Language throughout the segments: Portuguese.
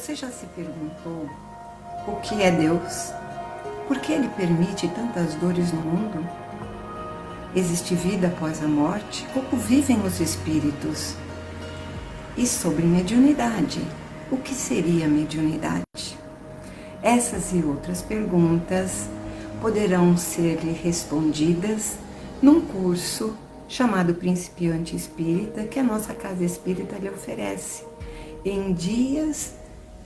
Você já se perguntou o que é Deus? Por que Ele permite tantas dores no mundo? Existe vida após a morte? Como vivem os espíritos? E sobre mediunidade, o que seria mediunidade? Essas e outras perguntas poderão ser respondidas num curso chamado Principiante Espírita, que a nossa Casa Espírita lhe oferece, em dias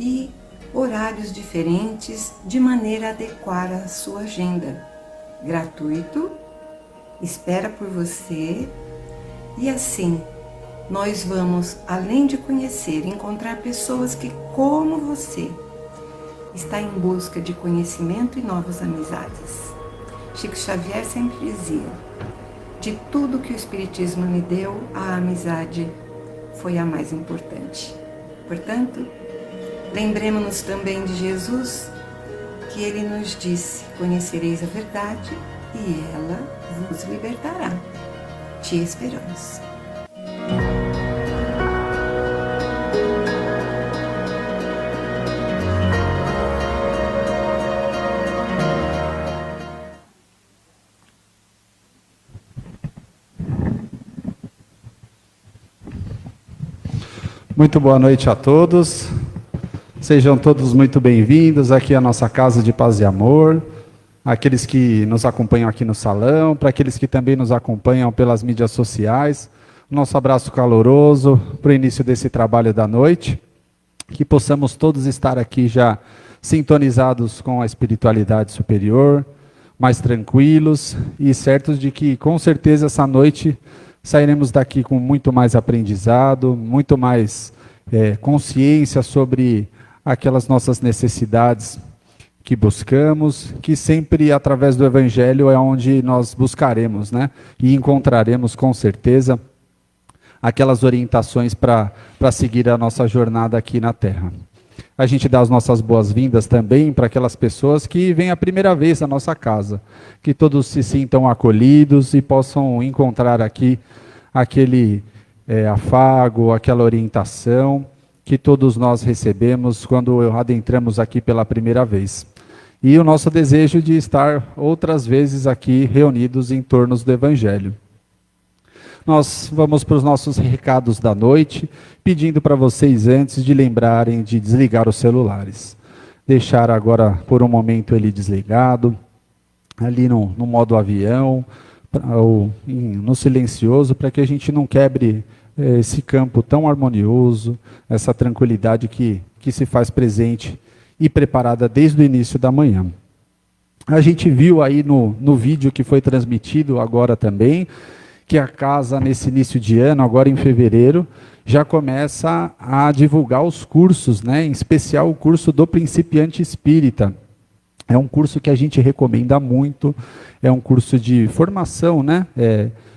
e horários diferentes, de maneira a adequar a sua agenda. Gratuito, espera por você, e assim nós vamos, além de conhecer, encontrar pessoas que, como você, está em busca de conhecimento e novas amizades. Chico Xavier sempre dizia: de tudo que o Espiritismo me deu, a amizade foi a mais importante. Portanto, lembremos-nos também de Jesus, que Ele nos disse: conhecereis a verdade e ela vos libertará. Te esperamos. Muito boa noite a todos, sejam todos muito bem-vindos aqui à nossa Casa de Paz e Amor, aqueles que nos acompanham aqui no salão, para aqueles que também nos acompanham pelas mídias sociais, nosso abraço caloroso para o início desse trabalho da noite, que possamos todos estar aqui já sintonizados com a espiritualidade superior, mais tranquilos e certos de que com certeza essa noite sairemos daqui com muito mais aprendizado, muito mais consciência sobre aquelas nossas necessidades que buscamos, que sempre através do Evangelho é onde nós buscaremos, né? E encontraremos com certeza aquelas orientações para seguir a nossa jornada aqui na Terra. A gente dá as nossas boas-vindas também para aquelas pessoas que vêm a primeira vez à nossa casa, que todos se sintam acolhidos e possam encontrar aqui aquele afago, aquela orientação que todos nós recebemos quando adentramos aqui pela primeira vez. E o nosso desejo de estar outras vezes aqui reunidos em torno do Evangelho. Nós vamos para os nossos recados da noite, pedindo para vocês antes de lembrarem de desligar os celulares. Deixar agora por um momento ele desligado, ali no modo avião, ou no silencioso, para que a gente não quebre esse campo tão harmonioso, essa tranquilidade que se faz presente e preparada desde o início da manhã. A gente viu aí no vídeo que foi transmitido agora também, que a casa, nesse início de ano, agora em fevereiro, já começa a divulgar os cursos, né? Em especial o curso do Principiante Espírita. É um curso que a gente recomenda muito, é um curso de formação, né?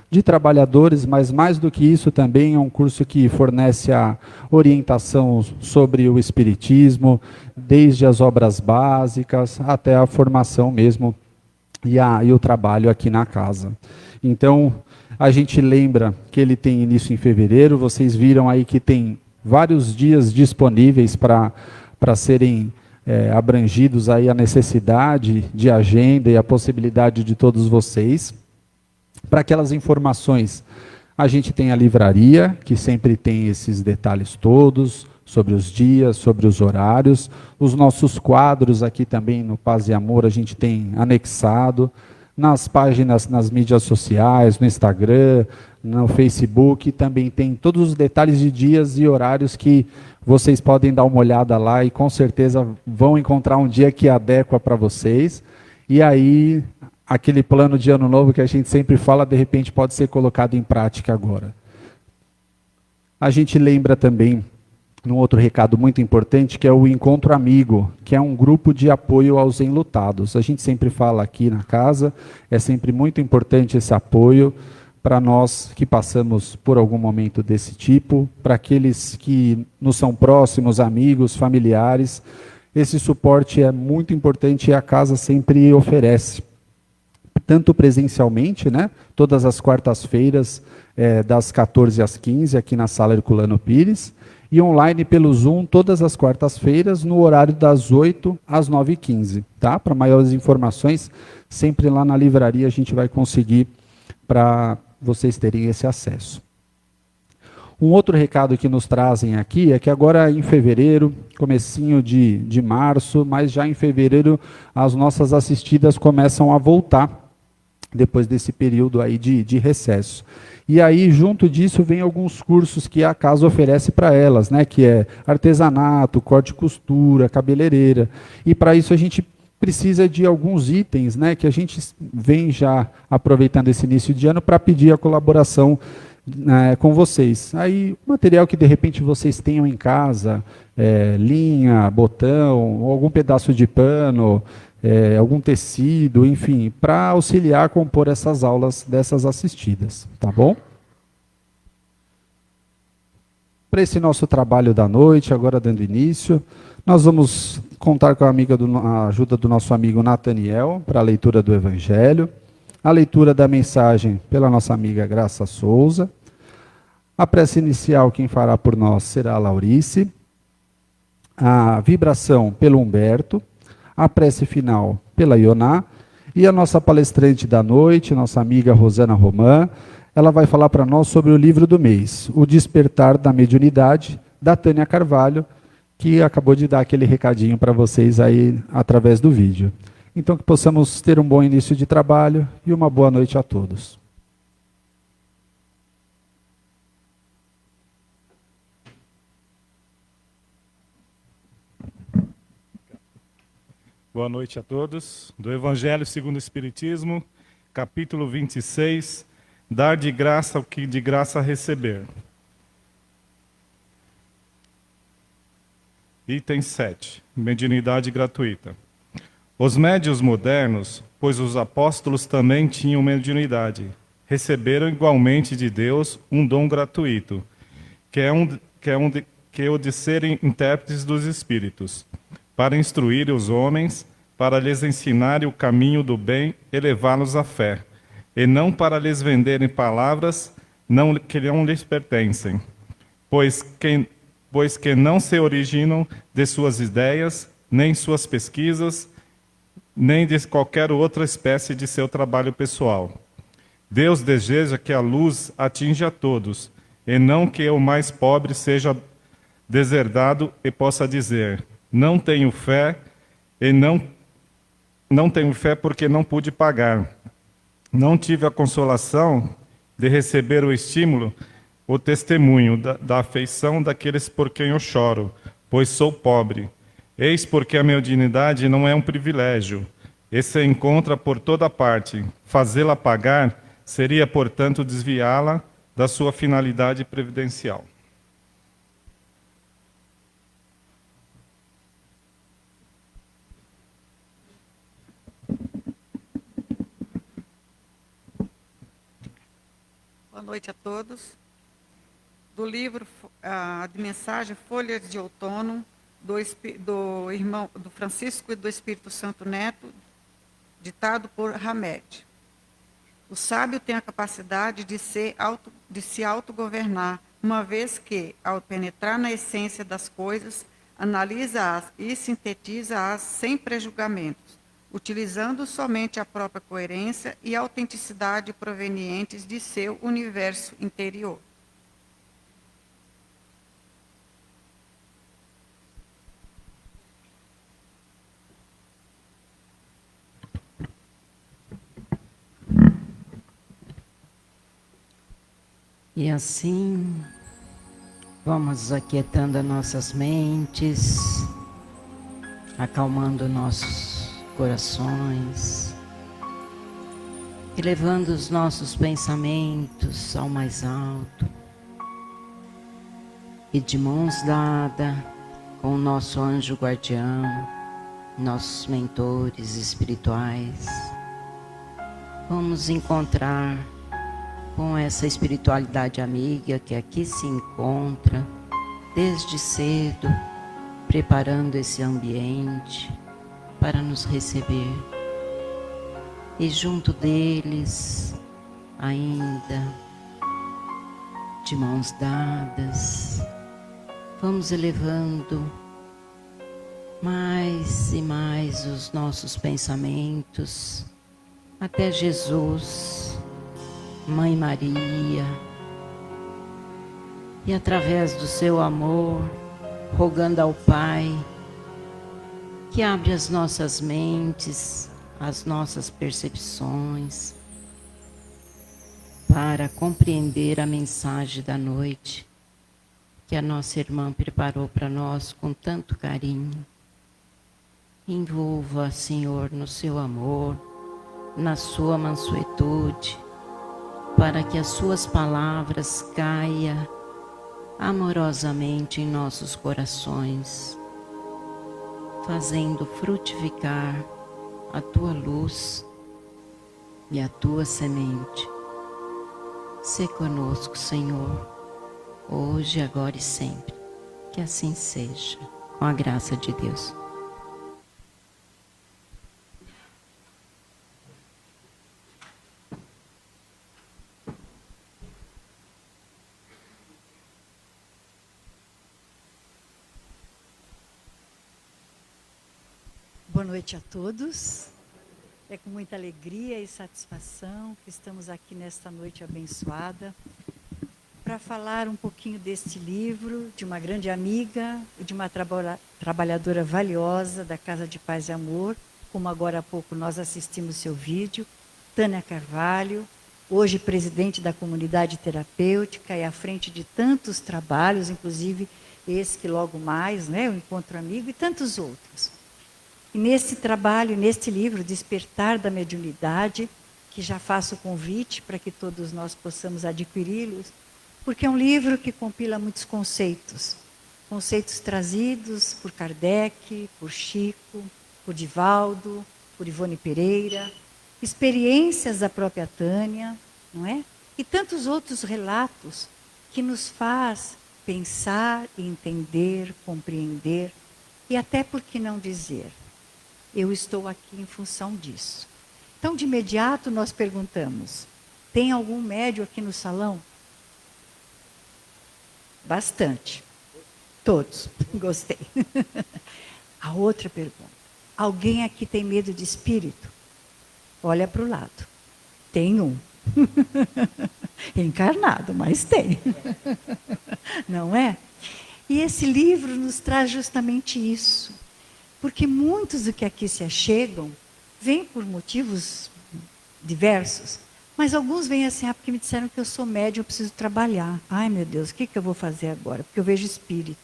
De trabalhadores, mas mais do que isso também é um curso que fornece a orientação sobre o Espiritismo, desde as obras básicas até a formação mesmo e o trabalho aqui na casa. Então, a gente lembra que ele tem início em fevereiro, vocês viram aí que tem vários dias disponíveis para serem abrangidos aí a necessidade de agenda e a possibilidade de todos vocês. Para aquelas informações, a gente tem a livraria, que sempre tem esses detalhes todos, sobre os dias, sobre os horários. Os nossos quadros aqui também no Paz e Amor, a gente tem anexado. Nas páginas, nas mídias sociais, no Instagram, no Facebook, também tem todos os detalhes de dias e horários que vocês podem dar uma olhada lá e com certeza vão encontrar um dia que adequa para vocês. E aí, aquele plano de ano novo que a gente sempre fala, de repente pode ser colocado em prática agora. A gente lembra também, num outro recado muito importante, que é o Encontro Amigo, que é um grupo de apoio aos enlutados. A gente sempre fala aqui na casa, é sempre muito importante esse apoio para nós que passamos por algum momento desse tipo, para aqueles que nos são próximos, amigos, familiares. Esse suporte é muito importante e a casa sempre oferece. Tanto presencialmente, né? Todas as quartas-feiras, das 14 às 15, aqui na Sala Herculano Pires, e online pelo Zoom todas as quartas-feiras, no horário das 8 às 9h15. Tá? Para maiores informações, sempre lá na livraria a gente vai conseguir para vocês terem esse acesso. Um outro recado que nos trazem aqui é que agora em fevereiro, comecinho de março, mas já em fevereiro as nossas assistidas começam a voltar, depois desse período aí de recesso. E aí, junto disso, vem alguns cursos que a casa oferece para elas, né? Que é artesanato, corte e costura, cabeleireira. E para isso a gente precisa de alguns itens, né? Que a gente vem já aproveitando esse início de ano para pedir a colaboração com vocês. Aí, material que de repente vocês tenham em casa, linha, botão, ou algum pedaço de pano, algum tecido, enfim, para auxiliar a compor essas aulas dessas assistidas, tá bom? Para esse nosso trabalho da noite, agora dando início, nós vamos contar com a ajuda do nosso amigo Nathaniel para a leitura do Evangelho, a leitura da mensagem pela nossa amiga Graça Souza. A prece inicial, quem fará por nós será a Laurice. A vibração pelo Humberto. A prece final pela Ioná. E a nossa palestrante da noite, nossa amiga Rosana Romã, ela vai falar para nós sobre o livro do mês, O Despertar da Mediunidade, da Tânia Carvalho, que acabou de dar aquele recadinho para vocês aí através do vídeo. Então, que possamos ter um bom início de trabalho e uma boa noite a todos. Boa noite a todos. Do Evangelho segundo o Espiritismo, capítulo 26, dar de graça o que de graça receber. Item 7, mediunidade gratuita. Os médiuns modernos, pois os apóstolos também tinham mediunidade, receberam igualmente de Deus um dom gratuito, que é o de serem intérpretes dos espíritos, para instruir os homens, para lhes ensinarem o caminho do bem e levá-los à fé, e não para lhes venderem palavras que não lhes pertencem, pois que não se originam de suas ideias, nem suas pesquisas, nem de qualquer outra espécie de seu trabalho pessoal. Deus deseja que a luz atinja a todos, e não que o mais pobre seja deserdado e possa dizer: não tenho fé, e não tenho fé porque não pude pagar. Não tive a consolação de receber o estímulo, o testemunho da afeição daqueles por quem eu choro, pois sou pobre. Eis porque a mediunidade não é um privilégio, e se encontra por toda parte. Fazê-la pagar seria, portanto, desviá-la da sua finalidade previdencial. Boa noite a todos. Do livro de mensagem Folhas de Outono, do irmão do Francisco e do Espírito Santo Neto, ditado por Hamed. O sábio tem a capacidade de se autogovernar, uma vez que, ao penetrar na essência das coisas, analisa-as e sintetiza-as sem prejulgamentos, utilizando somente a própria coerência e autenticidade provenientes de seu universo interior. E assim, vamos aquietando as nossas mentes, acalmando nossos corações, elevando os nossos pensamentos ao mais alto, e de mãos dadas com o nosso anjo guardião, nossos mentores espirituais, vamos encontrar com essa espiritualidade amiga que aqui se encontra desde cedo, preparando esse ambiente para nos receber. E junto deles, ainda de mãos dadas, vamos elevando mais e mais os nossos pensamentos até Jesus, Mãe Maria, e através do seu amor, rogando ao Pai que abre as nossas mentes, as nossas percepções, para compreender a mensagem da noite que a nossa irmã preparou para nós com tanto carinho. Envolva, Senhor, no seu amor, na sua mansuetude, para que as suas palavras caiam amorosamente em nossos corações, fazendo frutificar a tua luz e a tua semente. Sê conosco, Senhor, hoje, agora e sempre. Que assim seja, com a graça de Deus. Boa noite a todos. É com muita alegria e satisfação que estamos aqui nesta noite abençoada para falar um pouquinho deste livro, de uma grande amiga e de uma trabalhadora valiosa da Casa de Paz e Amor, como agora há pouco nós assistimos seu vídeo, Tânia Carvalho, hoje presidente da comunidade terapêutica e à frente de tantos trabalhos, inclusive esse que logo mais, né, o Encontro Amigo e tantos outros. E nesse trabalho, neste livro, Despertar da Mediunidade, que já faço o convite para que todos nós possamos adquiri-los, porque é um livro que compila muitos conceitos. Conceitos trazidos por Kardec, por Chico, por Divaldo, por Ivone Pereira, experiências da própria Tânia, não é? E tantos outros relatos que nos faz pensar, entender, compreender e até, por que não dizer, eu estou aqui em função disso. Então, de imediato, nós perguntamos, tem algum médium aqui no salão? Bastante. Todos. Gostei. A outra pergunta, alguém aqui tem medo de espírito? Olha para o lado. Tem um. Encarnado, mas tem. Não é? E esse livro nos traz justamente isso. Porque muitos do que aqui se achegam vêm por motivos diversos, mas alguns vêm assim, porque me disseram que eu sou médium, eu preciso trabalhar. Ai, meu Deus, o que eu vou fazer agora? Porque eu vejo espírito.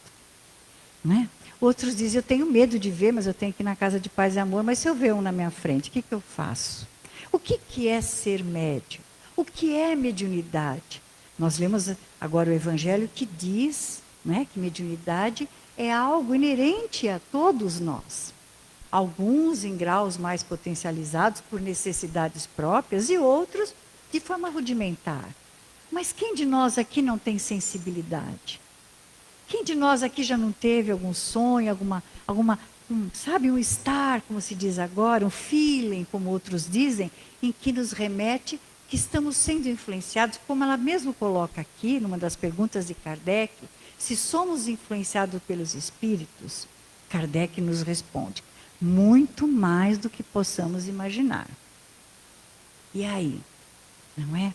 Né? Outros dizem, eu tenho medo de ver, mas eu tenho que ir na Casa de Paz e Amor, mas se eu ver um na minha frente, o que eu faço? O que é ser médium? O que é mediunidade? Nós lemos agora o Evangelho que diz, né, que mediunidade é algo inerente a todos nós. Alguns em graus mais potencializados por necessidades próprias e outros de forma rudimentar. Mas quem de nós aqui não tem sensibilidade? Quem de nós aqui já não teve algum sonho, sabe, um estar, como se diz agora, um feeling, como outros dizem, em que nos remete que estamos sendo influenciados, como ela mesmo coloca aqui, numa das perguntas de Kardec, se somos influenciados pelos espíritos, Kardec nos responde, muito mais do que possamos imaginar. E aí? Não é?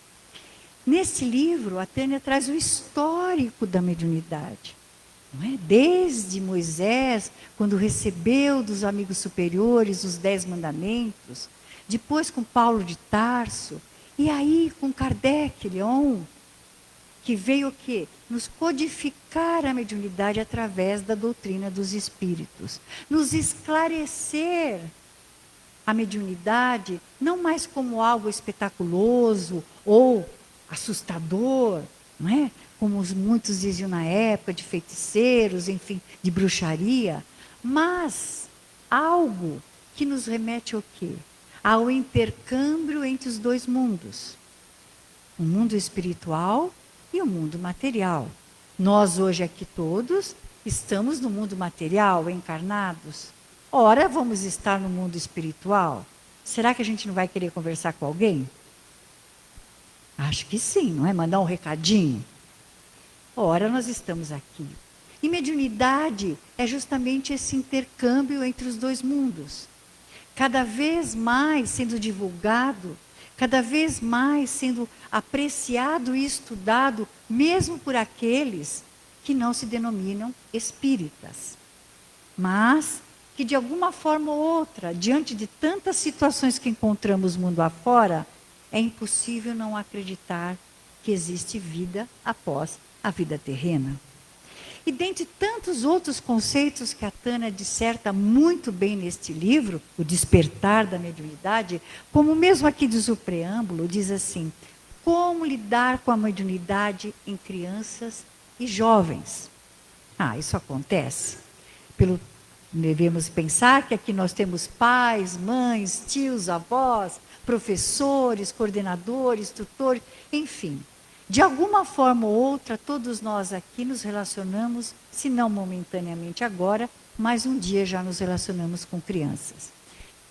Nesse livro, a Tânia traz o histórico da mediunidade. Não é? Desde Moisés, quando recebeu dos amigos superiores os 10 mandamentos, depois com Paulo de Tarso, e aí com Kardec, Leon, que veio o quê? Nos codificar a mediunidade através da doutrina dos espíritos. Nos esclarecer a mediunidade, não mais como algo espetaculoso ou assustador, não é? Como muitos diziam na época, de feiticeiros, enfim, de bruxaria, mas algo que nos remete ao quê? Ao intercâmbio entre os dois mundos. O mundo espiritual e o mundo material. Nós hoje aqui todos estamos no mundo material, encarnados. Ora, vamos estar no mundo espiritual. Será que a gente não vai querer conversar com alguém? Acho que sim, não é? Mandar um recadinho. Ora, nós estamos aqui. E mediunidade é justamente esse intercâmbio entre os dois mundos. Cada vez mais sendo divulgado, cada vez mais sendo apreciado e estudado, mesmo por aqueles que não se denominam espíritas. Mas que de alguma forma ou outra, diante de tantas situações que encontramos mundo afora, é impossível não acreditar que existe vida após a vida terrena. E dentre tantos outros conceitos que a Tânia disserta muito bem neste livro, O Despertar da Mediunidade, como mesmo aqui diz o preâmbulo, diz assim, como lidar com a mediunidade em crianças e jovens. Isso acontece. Devemos pensar que aqui nós temos pais, mães, tios, avós, professores, coordenadores, tutores, enfim. De alguma forma ou outra, todos nós aqui nos relacionamos, se não momentaneamente agora, mas um dia já nos relacionamos com crianças.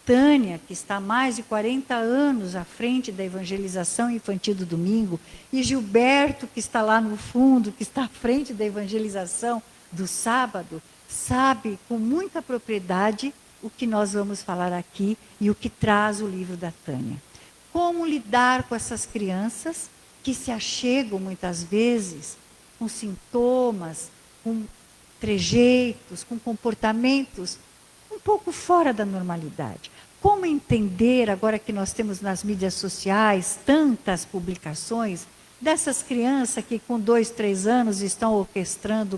Tânia, que está há mais de 40 anos à frente da evangelização infantil do domingo, e Gilberto, que está lá no fundo, que está à frente da evangelização do sábado, sabe com muita propriedade o que nós vamos falar aqui e o que traz o livro da Tânia. Como lidar com essas crianças que se achegam muitas vezes com sintomas, com trejeitos, com comportamentos um pouco fora da normalidade. Como entender, agora que nós temos nas mídias sociais tantas publicações dessas crianças que com 2, 3 anos estão orquestrando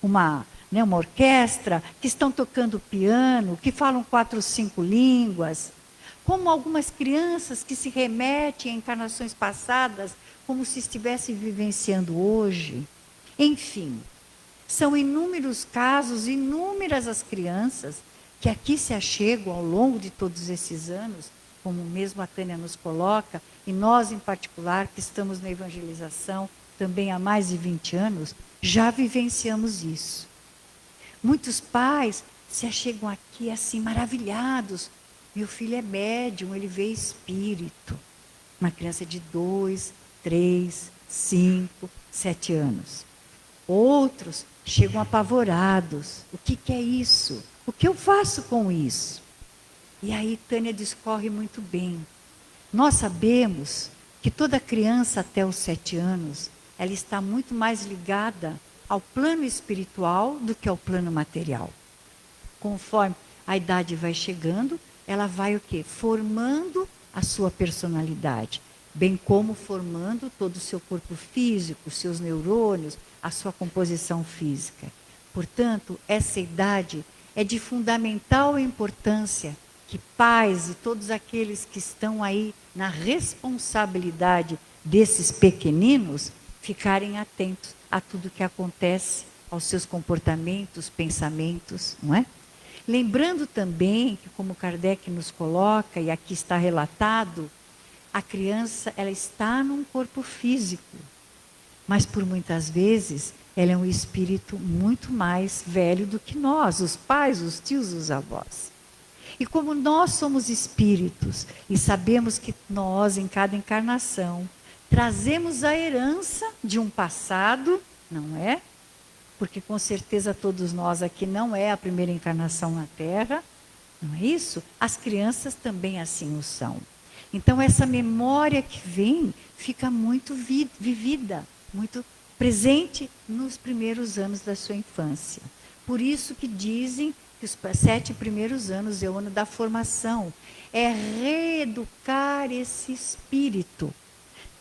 uma orquestra, que estão tocando piano, que falam 4 ou 5 línguas, como algumas crianças que se remetem a encarnações passadas, como se estivessem vivenciando hoje. Enfim, são inúmeros casos, inúmeras as crianças que aqui se achegam ao longo de todos esses anos, como mesmo a Tânia nos coloca, e nós em particular, que estamos na evangelização também há mais de 20 anos, já vivenciamos isso. Muitos pais se achegam aqui assim, maravilhados. Meu filho é médium, ele vê espírito. Uma criança de 2, 3, 5, 7 anos. Outros chegam apavorados. O que é isso? O que eu faço com isso? E aí Tânia discorre muito bem. Nós sabemos que toda criança até os 7 anos, ela está muito mais ligada ao plano espiritual do que ao plano material. Conforme a idade vai chegando, ela vai o quê? Formando a sua personalidade, bem como formando todo o seu corpo físico, os seus neurônios, a sua composição física. Portanto, essa idade é de fundamental importância que pais e todos aqueles que estão aí na responsabilidade desses pequeninos ficarem atentos a tudo que acontece, aos seus comportamentos, pensamentos, não é? Lembrando também que, como Kardec nos coloca, e aqui está relatado, a criança ela está num corpo físico, mas por muitas vezes ela é um espírito muito mais velho do que nós, os pais, os tios, os avós. E como nós somos espíritos e sabemos que nós, em cada encarnação, trazemos a herança de um passado, não é? Porque com certeza todos nós aqui não é a primeira encarnação na Terra, não é isso? As crianças também assim o são. Então essa memória que vem fica muito vivida, muito presente nos primeiros anos da sua infância. Por isso que dizem que os 7 primeiros anos é o ano da formação, é reeducar esse espírito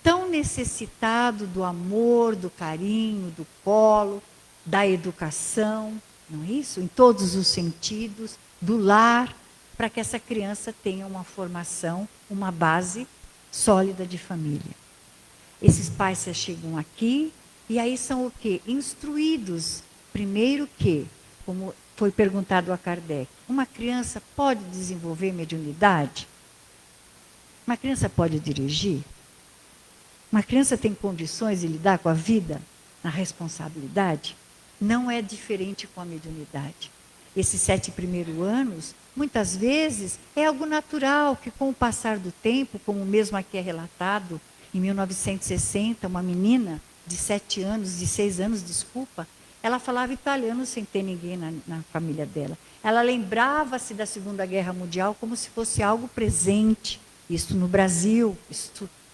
tão necessitado do amor, do carinho, do colo, da educação, não é isso? Em todos os sentidos, do lar, para que essa criança tenha uma formação, uma base sólida de família. Esses pais se chegam aqui e aí são o quê? Instruídos. Primeiro que, como foi perguntado a Kardec, uma criança pode desenvolver mediunidade? Uma criança pode dirigir? Uma criança tem condições de lidar com a vida, na responsabilidade? Não é diferente com a mediunidade. Esses 7 primeiros anos, muitas vezes, é algo natural, que com o passar do tempo, como mesmo aqui é relatado, em 1960, uma menina de 7 anos, de 6 anos, desculpa, Ela falava italiano sem ter ninguém na família dela. Ela lembrava-se da Segunda Guerra Mundial como se fosse algo presente. Isso no Brasil,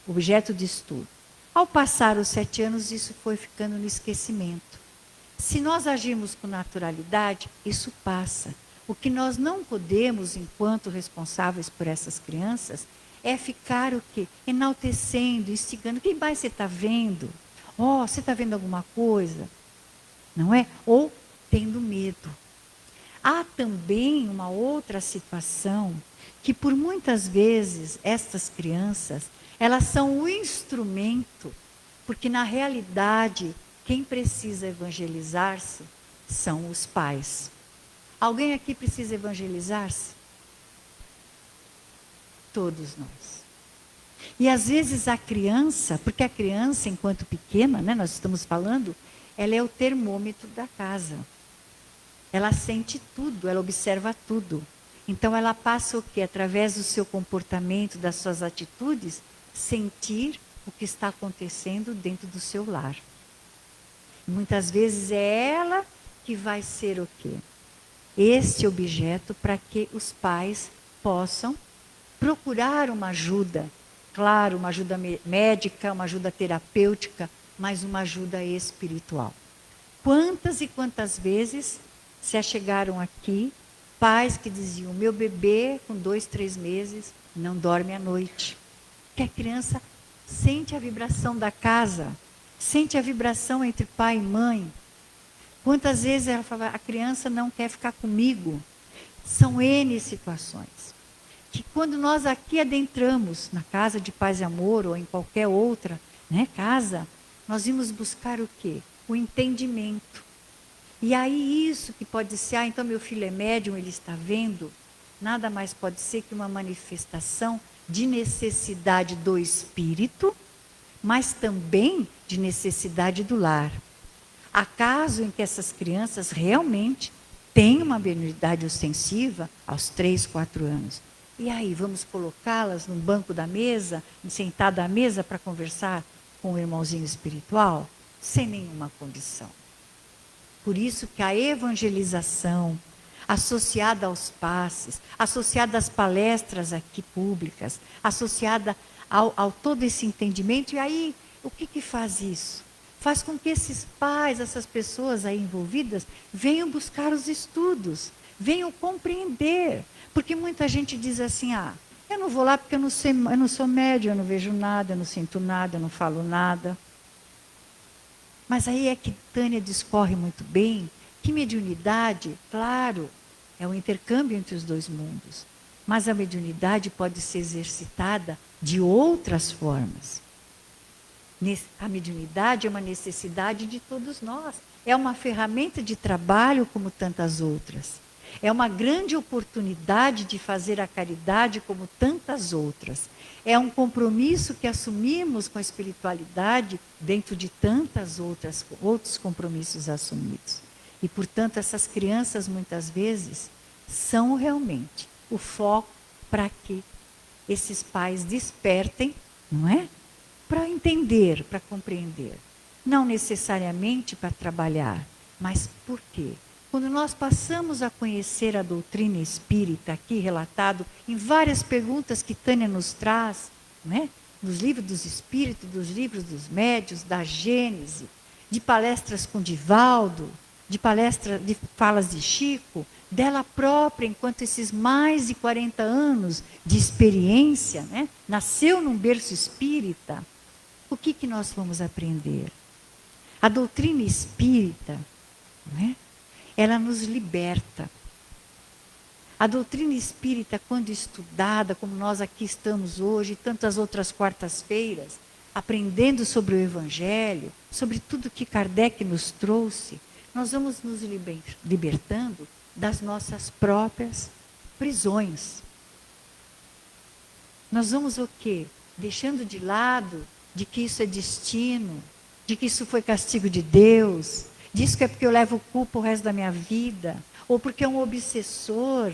objeto de estudo. Ao passar os 7 anos, isso foi ficando no esquecimento. Se nós agirmos com naturalidade, isso passa. O que nós não podemos, enquanto responsáveis por essas crianças, é ficar o quê? Enaltecendo, instigando. Quem mais você está vendo? Oh, você está vendo alguma coisa? Não é? Ou tendo medo. Há também uma outra situação que por muitas vezes estas crianças, elas são o instrumento, porque na realidade quem precisa evangelizar-se são os pais. Alguém aqui precisa evangelizar-se? Todos nós. E às vezes a criança, porque a criança enquanto pequena, né, nós estamos falando, ela é o termômetro da casa. Ela sente tudo, ela observa tudo. Então ela passa o quê? Através do seu comportamento, das suas atitudes, sentir o que está acontecendo dentro do seu lar. Muitas vezes é ela que vai ser o quê? Este objeto para que os pais possam procurar uma ajuda. Claro, uma ajuda médica, uma ajuda terapêutica, mas uma ajuda espiritual. Quantas e quantas vezes se achegaram aqui pais que diziam: meu bebê com 2, 3 meses não dorme à noite. Que a criança sente a vibração da casa, sente a vibração entre pai e mãe. Quantas vezes ela fala: a criança não quer ficar comigo. São N situações. Que quando nós aqui adentramos na casa de paz e amor ou em qualquer outra, né, casa, nós vimos buscar o quê? O entendimento. E aí isso que pode ser, então meu filho é médium, ele está vendo, nada mais pode ser que uma manifestação de necessidade do espírito, mas também de necessidade do lar. Há casos em que essas crianças realmente têm uma mediunidade ostensiva aos 3, 4 anos. E aí, vamos colocá-las num banco da mesa, sentada à mesa para conversar com o irmãozinho espiritual? Sem nenhuma condição. Por isso que a evangelização, associada aos passes, associada às palestras aqui públicas, associada ao todo esse entendimento, e aí, o que faz isso? Faz com que esses pais, essas pessoas aí envolvidas, venham buscar os estudos, venham compreender. Porque muita gente diz assim: ah, eu não vou lá porque eu não sou médium, eu não vejo nada, eu não sinto nada, eu não falo nada. Mas aí é que Tânia discorre muito bem que mediunidade, claro, é o intercâmbio entre os dois mundos. Mas a mediunidade pode ser exercitada de outras formas. A mediunidade é uma necessidade de todos nós. É uma ferramenta de trabalho como tantas outras. É uma grande oportunidade de fazer a caridade como tantas outras. É um compromisso que assumimos com a espiritualidade dentro de tantas outros compromissos assumidos. E, portanto, essas crianças, muitas vezes, são realmente o foco para que esses pais despertem, não é? Para entender, para compreender. Não necessariamente para trabalhar, mas por quê? Quando nós passamos a conhecer a doutrina espírita, aqui relatado em várias perguntas que Tânia nos traz, né? Nos livros dos espíritos, dos livros dos médiuns, da Gênese, de palestras com Divaldo, de falas de Chico, dela própria, enquanto esses mais de 40 anos de experiência, né? Nasceu num berço espírita, o que nós vamos aprender? A doutrina espírita, né? Ela nos liberta. A doutrina espírita, quando estudada, como nós aqui estamos hoje, e tantas outras quartas-feiras, aprendendo sobre o Evangelho, sobre tudo que Kardec nos trouxe, nós vamos nos libertando das nossas próprias prisões. Nós vamos o quê? Deixando de lado de que isso é destino, de que isso foi castigo de Deus, diz que é porque eu levo culpa o resto da minha vida, ou porque é um obsessor.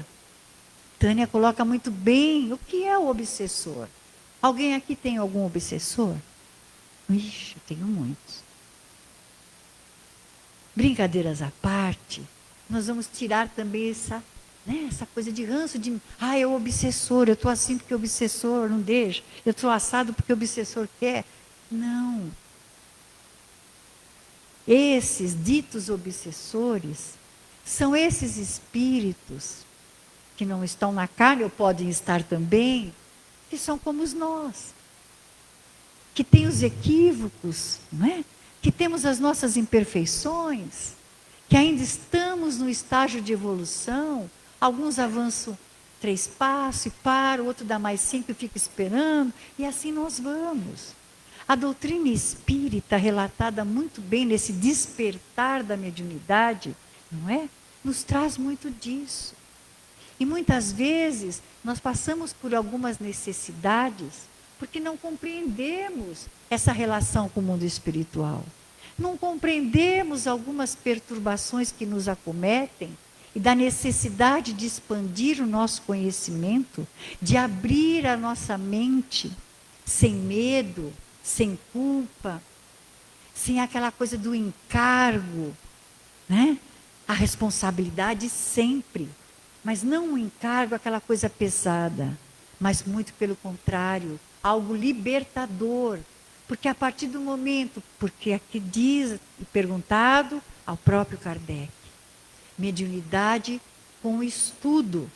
Tânia coloca muito bem o que é o obsessor. Alguém aqui tem algum obsessor? Ixi, eu tenho muitos. Brincadeiras à parte, nós vamos tirar também essa coisa de ranço de, é o obsessor, eu estou assim porque o obsessor não deixa, eu estou assado porque o obsessor quer. Não. Esses ditos obsessores são esses espíritos que não estão na carne, ou podem estar também, que são como nós, que têm os equívocos, não é? Que temos as nossas imperfeições, que ainda estamos no estágio de evolução, alguns avançam 3 passos e param, o outro dá mais 5 e fica esperando, e assim nós vamos. A doutrina espírita, relatada muito bem nesse despertar da mediunidade, não é? Nos traz muito disso. E muitas vezes nós passamos por algumas necessidades porque não compreendemos essa relação com o mundo espiritual. Não compreendemos algumas perturbações que nos acometem e da necessidade de expandir o nosso conhecimento, de abrir a nossa mente sem medo, sem culpa, sem aquela coisa do encargo, né? A responsabilidade sempre, mas não um encargo, aquela coisa pesada, mas muito pelo contrário, algo libertador, porque a partir do momento, porque aqui diz, perguntado ao próprio Kardec, mediunidade com estudo.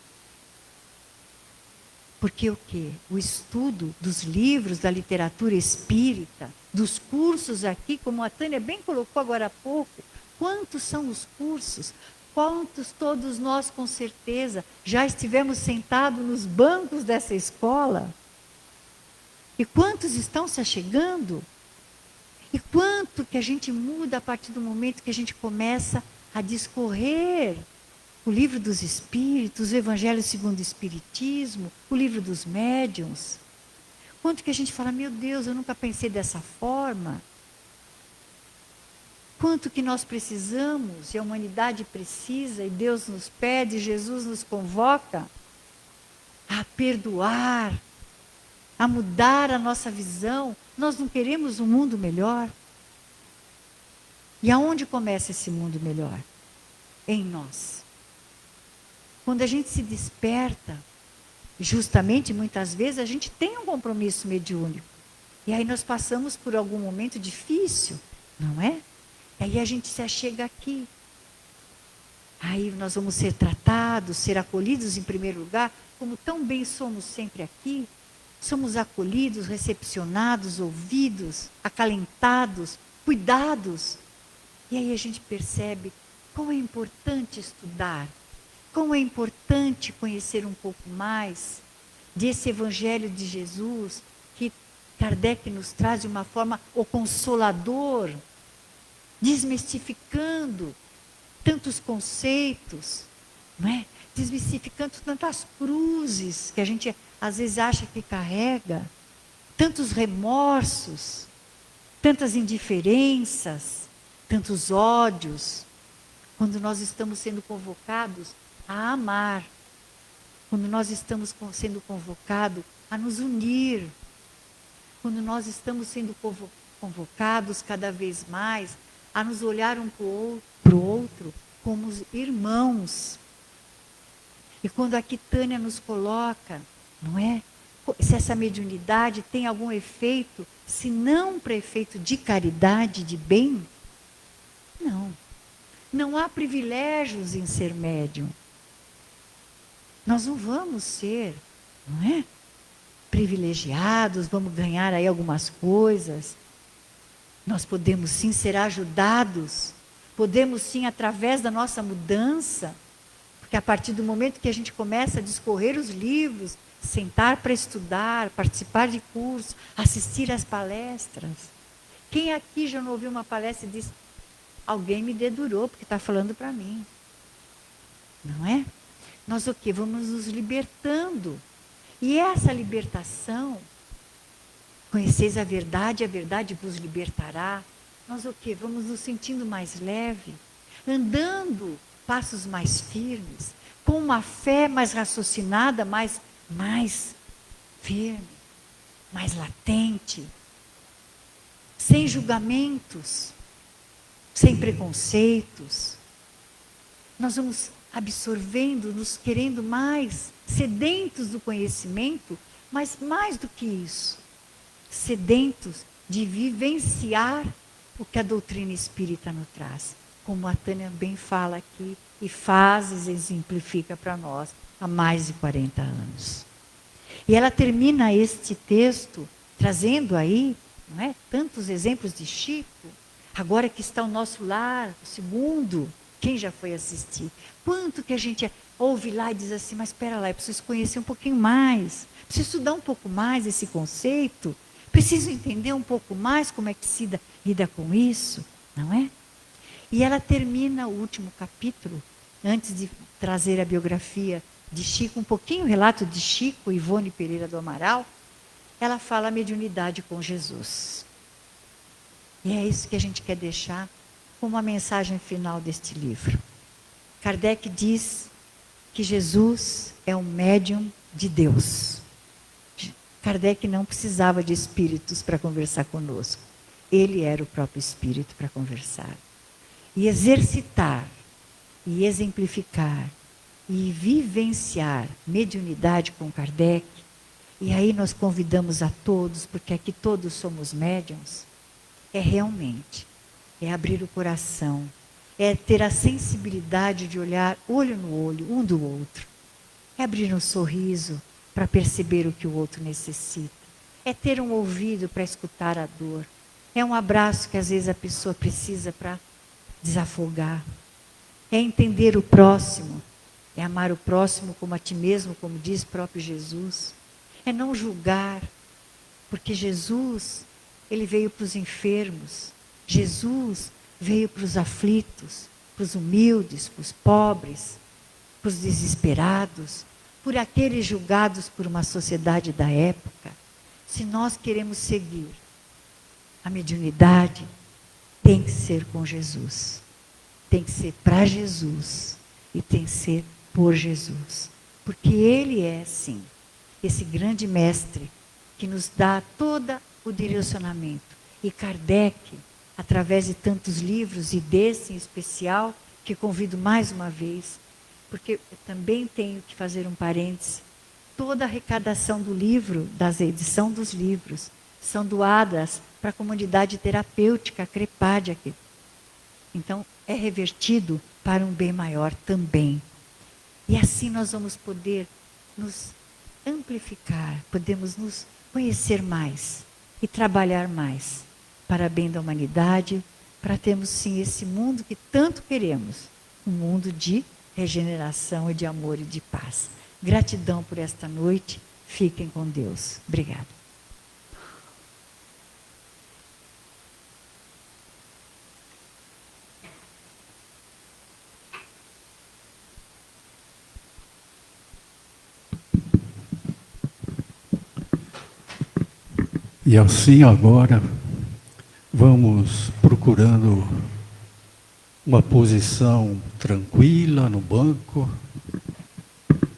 Porque o quê? O estudo dos livros, da literatura espírita, dos cursos aqui, como a Tânia bem colocou agora há pouco, quantos são os cursos? Quantos todos nós, com certeza, já estivemos sentados nos bancos dessa escola? E quantos estão se achegando? E quanto que a gente muda a partir do momento que a gente começa a discorrer o livro dos Espíritos, o Evangelho segundo o Espiritismo, o livro dos médiuns? Quanto que a gente fala, meu Deus, eu nunca pensei dessa forma. Quanto que nós precisamos, e a humanidade precisa, e Deus nos pede, Jesus nos convoca a perdoar, a mudar a nossa visão. Nós não queremos um mundo melhor. E aonde começa esse mundo melhor? Em nós. Quando a gente se desperta, justamente muitas vezes a gente tem um compromisso mediúnico. E aí nós passamos por algum momento difícil, não é? E aí a gente se achega aqui. Aí nós vamos ser tratados, ser acolhidos em primeiro lugar, como tão bem somos sempre aqui. Somos acolhidos, recepcionados, ouvidos, acalentados, cuidados. E aí a gente percebe como é importante estudar, como é importante conhecer um pouco mais desse Evangelho de Jesus, que Kardec nos traz de uma forma o consolador, desmistificando tantos conceitos, não é? Desmistificando tantas cruzes que a gente às vezes acha que carrega, tantos remorsos, tantas indiferenças, tantos ódios, quando nós estamos sendo convocados a amar, quando nós estamos sendo convocados a nos unir, quando nós estamos sendo convocados cada vez mais a nos olhar um para o outro como irmãos. E quando aqui Tânia nos coloca, não é? Se essa mediunidade tem algum efeito, se não para efeito de caridade, de bem, não. Não há privilégios em ser médium. Nós não vamos ser, não é? Privilegiados, vamos ganhar aí algumas coisas. Nós podemos sim ser ajudados, podemos sim, através da nossa mudança, porque a partir do momento que a gente começa a discorrer os livros, sentar para estudar, participar de cursos, assistir às palestras. Quem aqui já não ouviu uma palestra e disse, alguém me dedurou porque está falando para mim? Não é? Nós o quê? Vamos nos libertando. E essa libertação, conheceis a verdade vos libertará. Nós o quê? Vamos nos sentindo mais leve, andando passos mais firmes, com uma fé mais raciocinada, mais firme, mais latente, sem julgamentos, sem preconceitos. Nós vamos absorvendo, nos querendo mais, sedentos do conhecimento, mas mais do que isso, sedentos de vivenciar o que a doutrina espírita nos traz. Como a Tânia bem fala aqui, e faz e exemplifica para nós há mais de 40 anos. E ela termina este texto trazendo aí, não é, tantos exemplos de Chico, agora que está o nosso lar, o segundo, quem já foi assistir? Quanto que a gente ouve lá e diz assim, mas espera lá, eu preciso conhecer um pouquinho mais, preciso estudar um pouco mais esse conceito, preciso entender um pouco mais como é que se lida com isso, não é? E ela termina o último capítulo, antes de trazer a biografia de Chico, um pouquinho o relato de Chico, Ivone Pereira do Amaral, ela fala a mediunidade com Jesus. E é isso que a gente quer deixar como a mensagem final deste livro. Kardec diz que Jesus é um médium de Deus. Kardec não precisava de espíritos para conversar conosco. Ele era o próprio espírito para conversar. E exercitar, e exemplificar, e vivenciar mediunidade com Kardec. E aí nós convidamos a todos, porque aqui todos somos médiuns, é realmente, é abrir o coração, é ter a sensibilidade de olhar olho no olho, um do outro. É abrir um sorriso para perceber o que o outro necessita. É ter um ouvido para escutar a dor. É um abraço que às vezes a pessoa precisa para desafogar. É entender o próximo. É amar o próximo como a ti mesmo, como diz próprio Jesus. É não julgar, porque Jesus, ele veio para os enfermos. Jesus veio para os aflitos, para os humildes, para os pobres, para os desesperados, por aqueles julgados por uma sociedade da época. Se nós queremos seguir a mediunidade, tem que ser com Jesus. Tem que ser para Jesus e tem que ser por Jesus. Porque Ele é, sim, esse grande mestre que nos dá todo o direcionamento. E Kardec, através de tantos livros, e desse em especial, que convido mais uma vez, porque eu também tenho que fazer um parêntese, toda a arrecadação do livro, da edição dos livros, são doadas para a comunidade terapêutica CREPAD aqui. Então, é revertido para um bem maior também. E assim nós vamos poder nos amplificar, podemos nos conhecer mais e trabalhar mais para bem da humanidade, para termos sim esse mundo que tanto queremos, um mundo de regeneração e de amor e de paz. Gratidão por esta noite, fiquem com Deus. Obrigada. E assim agora vamos procurando uma posição tranquila no banco,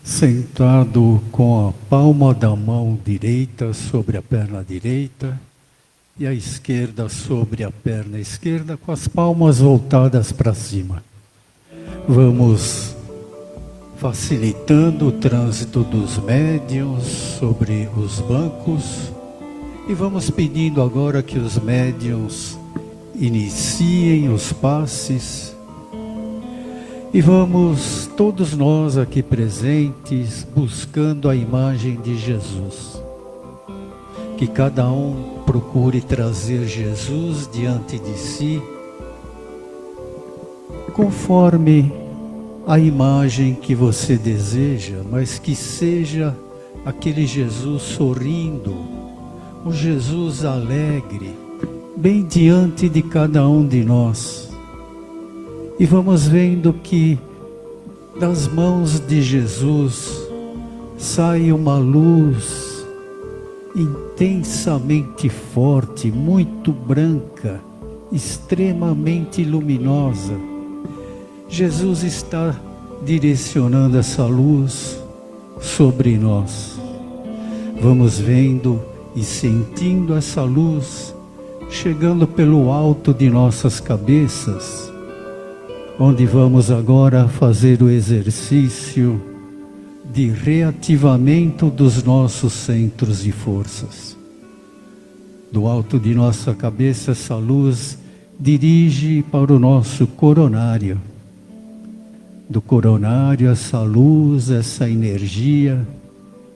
sentado com a palma da mão direita sobre a perna direita e a esquerda sobre a perna esquerda, com as palmas voltadas para cima. Vamos facilitando o trânsito dos médiuns sobre os bancos. E vamos pedindo agora que os médiuns iniciem os passes. E vamos, todos nós aqui presentes, buscando a imagem de Jesus. Que cada um procure trazer Jesus diante de si, conforme a imagem que você deseja, mas que seja aquele Jesus sorrindo, um Jesus alegre, bem diante de cada um de nós. E vamos vendo que das mãos de Jesus sai uma luz intensamente forte, muito branca, extremamente luminosa. Jesus está direcionando essa luz sobre nós. Vamos vendo e sentindo essa luz chegando pelo alto de nossas cabeças, onde vamos agora fazer o exercício de reativamento dos nossos centros de forças. Do alto de nossa cabeça, essa luz dirige para o nosso coronário. Do coronário, essa luz, essa energia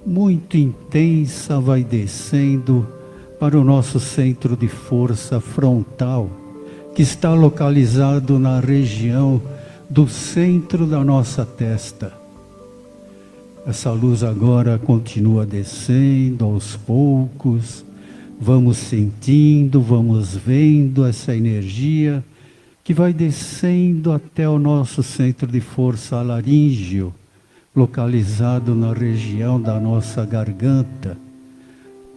muito intensa vai descendo para o nosso centro de força frontal, que está localizado na região do centro da nossa testa. Essa luz agora continua descendo aos poucos. Vamos sentindo, vamos vendo essa energia que vai descendo até o nosso centro de força laríngeo, localizado na região da nossa garganta,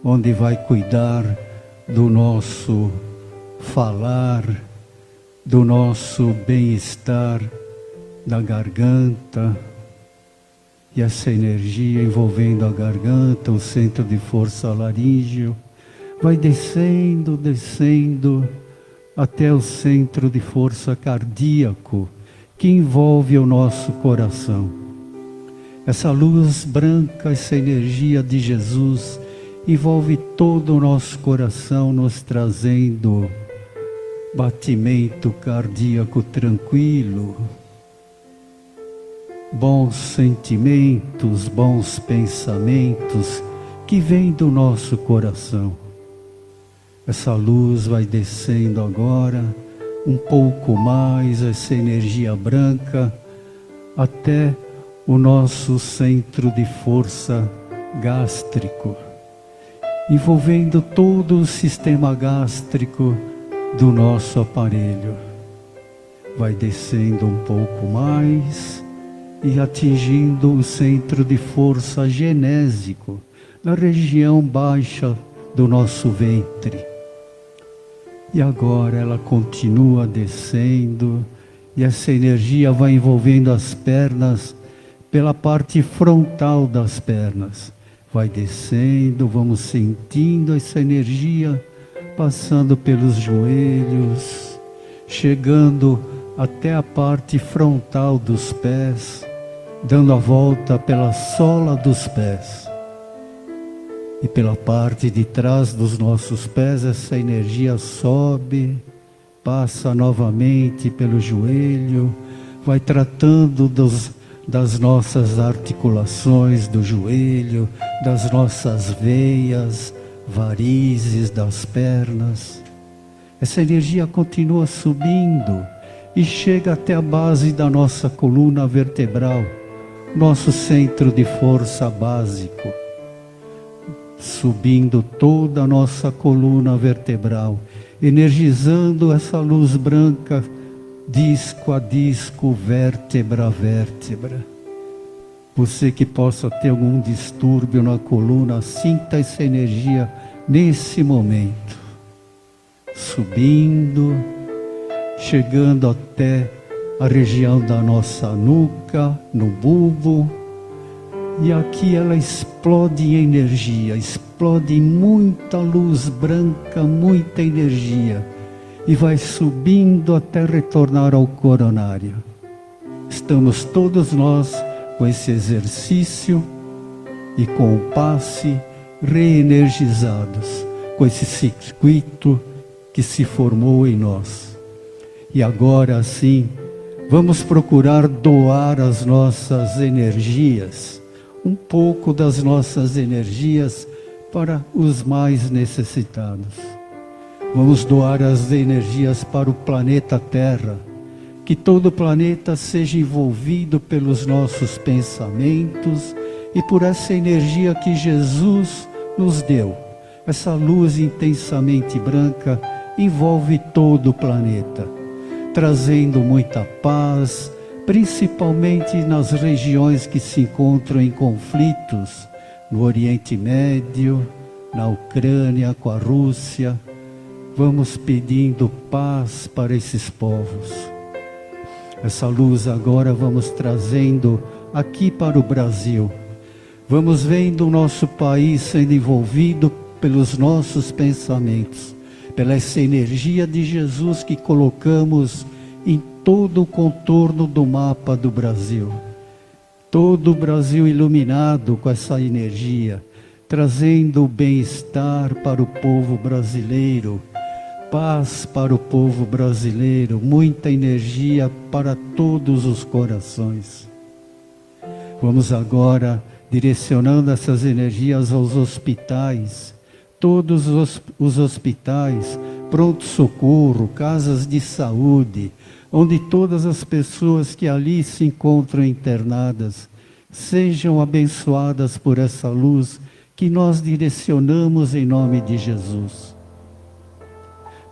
onde vai cuidar do nosso falar, do nosso bem-estar da garganta. E essa energia envolvendo a garganta, o centro de força laríngeo, vai descendo, descendo, até o centro de força cardíaco, que envolve o nosso coração. Essa luz branca, essa energia de Jesus, envolve todo o nosso coração, nos trazendo batimento cardíaco tranquilo, bons sentimentos, bons pensamentos que vêm do nosso coração. Essa luz vai descendo agora, um pouco mais, essa energia branca, até o nosso centro de força gástrico, envolvendo todo o sistema gástrico do nosso aparelho. Vai descendo um pouco mais e atingindo o centro de força genésico, na região baixa do nosso ventre. E agora ela continua descendo, e essa energia vai envolvendo as pernas pela parte frontal das pernas. Vai descendo, vamos sentindo essa energia passando pelos joelhos, chegando até a parte frontal dos pés, dando a volta pela sola dos pés. E pela parte de trás dos nossos pés, essa energia sobe, passa novamente pelo joelho, vai tratando das nossas articulações do joelho, das nossas veias, varizes das pernas. Essa energia continua subindo e chega até a base da nossa coluna vertebral, nosso centro de força básico, subindo toda a nossa coluna vertebral, energizando essa luz branca, disco a disco, vértebra a vértebra. Você que possa ter algum distúrbio na coluna, sinta essa energia nesse momento, subindo, chegando até a região da nossa nuca, no bulbo. E aqui ela explode em energia, explode em muita luz branca, muita energia, e vai subindo até retornar ao coronário. Estamos todos nós com esse exercício e com o passe reenergizados, com esse circuito que se formou em nós. E agora sim, vamos procurar doar as nossas energias, um pouco das nossas energias para os mais necessitados. Vamos doar as energias para o planeta Terra, que todo o planeta seja envolvido pelos nossos pensamentos e por essa energia que Jesus nos deu. Essa luz intensamente branca envolve todo o planeta, trazendo muita paz, principalmente nas regiões que se encontram em conflitos, no Oriente Médio, na Ucrânia, com a Rússia. Vamos pedindo paz para esses povos. Essa luz agora vamos trazendo aqui para o Brasil. Vamos vendo o nosso país sendo envolvido pelos nossos pensamentos, pela essa energia de Jesus que colocamos em todo o contorno do mapa do Brasil. Todo o Brasil iluminado com essa energia, trazendo bem-estar para o povo brasileiro, paz para o povo brasileiro, muita energia para todos os corações. Vamos agora direcionando essas energias aos hospitais, todos os hospitais, pronto-socorro, casas de saúde, onde todas as pessoas que ali se encontram internadas sejam abençoadas por essa luz que nós direcionamos em nome de Jesus.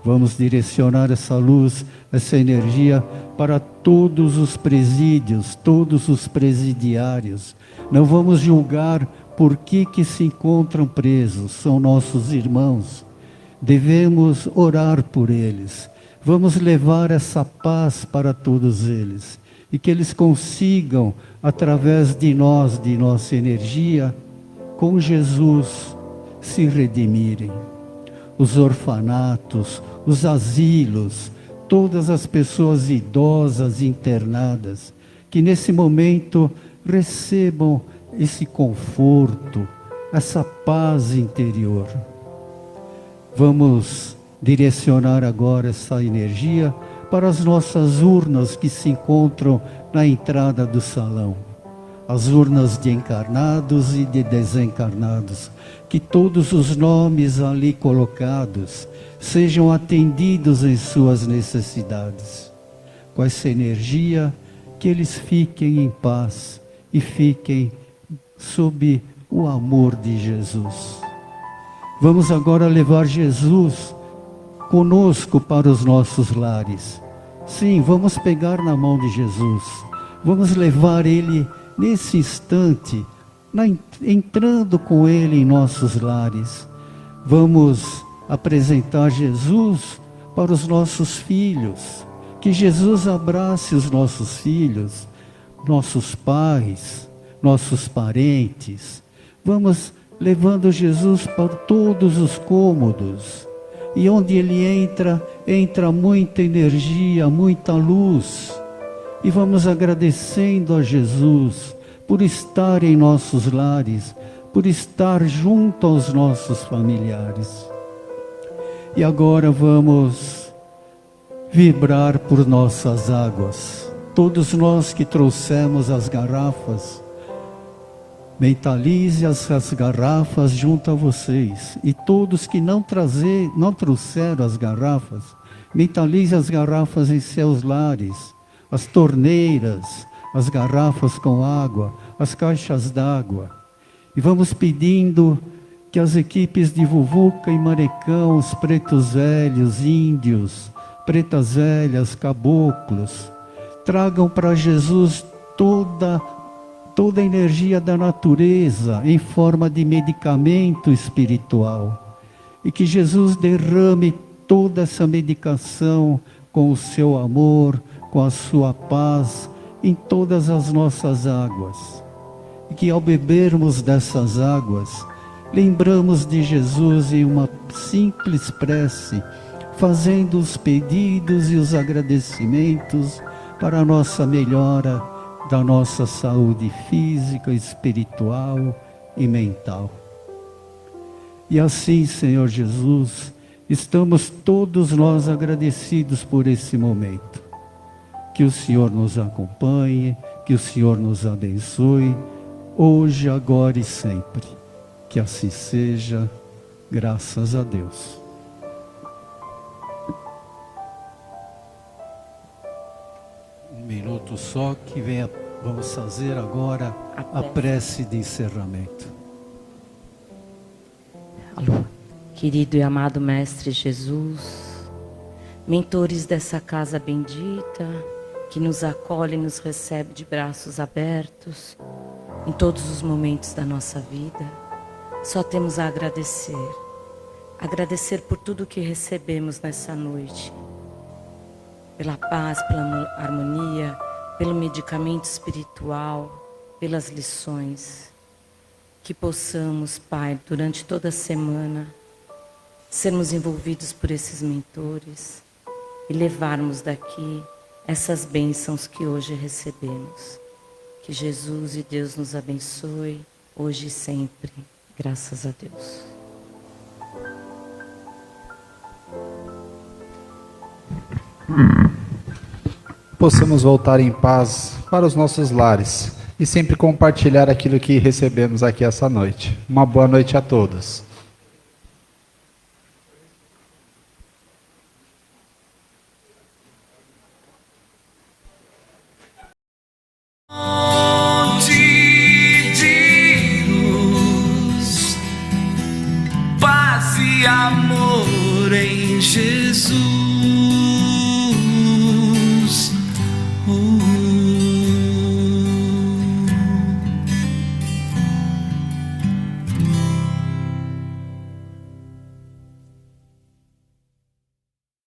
Vamos direcionar essa luz, essa energia para todos os presídios, todos os presidiários. Não vamos julgar por que se encontram presos, são nossos irmãos. Devemos orar por eles. Vamos levar essa paz para todos eles. E que eles consigam, através de nós, de nossa energia, com Jesus, se redimirem. Os orfanatos, os asilos, todas as pessoas idosas internadas, que nesse momento recebam esse conforto, essa paz interior. Vamos direcionar agora essa energia para as nossas urnas que se encontram na entrada do salão. As urnas de encarnados e de desencarnados, que todos os nomes ali colocados sejam atendidos em suas necessidades. Com essa energia, que eles fiquem em paz e fiquem sob o amor de Jesus. Vamos agora levar Jesus conosco para os nossos lares. Sim, vamos pegar na mão de Jesus. Vamos levar Ele nesse instante, entrando com Ele em nossos lares. Vamos apresentar Jesus para os nossos filhos. Que Jesus abrace os nossos filhos, nossos pais, nossos parentes. Vamos levando Jesus para todos os cômodos. E onde Ele entra, entra muita energia, muita luz. E vamos agradecendo a Jesus por estar em nossos lares, por estar junto aos nossos familiares. E agora vamos vibrar por nossas águas. Todos nós que trouxemos as garrafas, mentalize as garrafas junto a vocês. E todos que não trouxeram as garrafas, mentalize as garrafas em seus lares, as torneiras, as garrafas com água, as caixas d'água. E vamos pedindo que as equipes de Vuvuca e Marecão, os pretos velhos, índios, pretas velhas, caboclos, tragam para Jesus toda a energia da natureza em forma de medicamento espiritual. E que Jesus derrame toda essa medicação com o seu amor, com a sua paz, em todas as nossas águas. E que ao bebermos dessas águas, lembramos de Jesus em uma simples prece, fazendo os pedidos e os agradecimentos para a nossa melhora da nossa saúde física, espiritual e mental. E assim, Senhor Jesus, estamos todos nós agradecidos por esse momento. Que o Senhor nos acompanhe, que o Senhor nos abençoe, hoje, agora e sempre. Que assim seja, graças a Deus. Um minuto só que vamos fazer agora a prece de encerramento. Alô, querido e amado Mestre Jesus, mentores dessa casa bendita, que nos acolhe e nos recebe de braços abertos em todos os momentos da nossa vida, só temos a agradecer. Agradecer por tudo que recebemos nessa noite, pela paz, pela harmonia, pelo medicamento espiritual, pelas lições. Que possamos, Pai, durante toda a semana, sermos envolvidos por esses mentores e levarmos daqui essas bênçãos que hoje recebemos. Que Jesus e Deus nos abençoe, hoje e sempre. Graças a Deus. Possamos voltar em paz para os nossos lares e sempre compartilhar aquilo que recebemos aqui essa noite. Uma boa noite a todos. De luz, paz e amor em Jesus.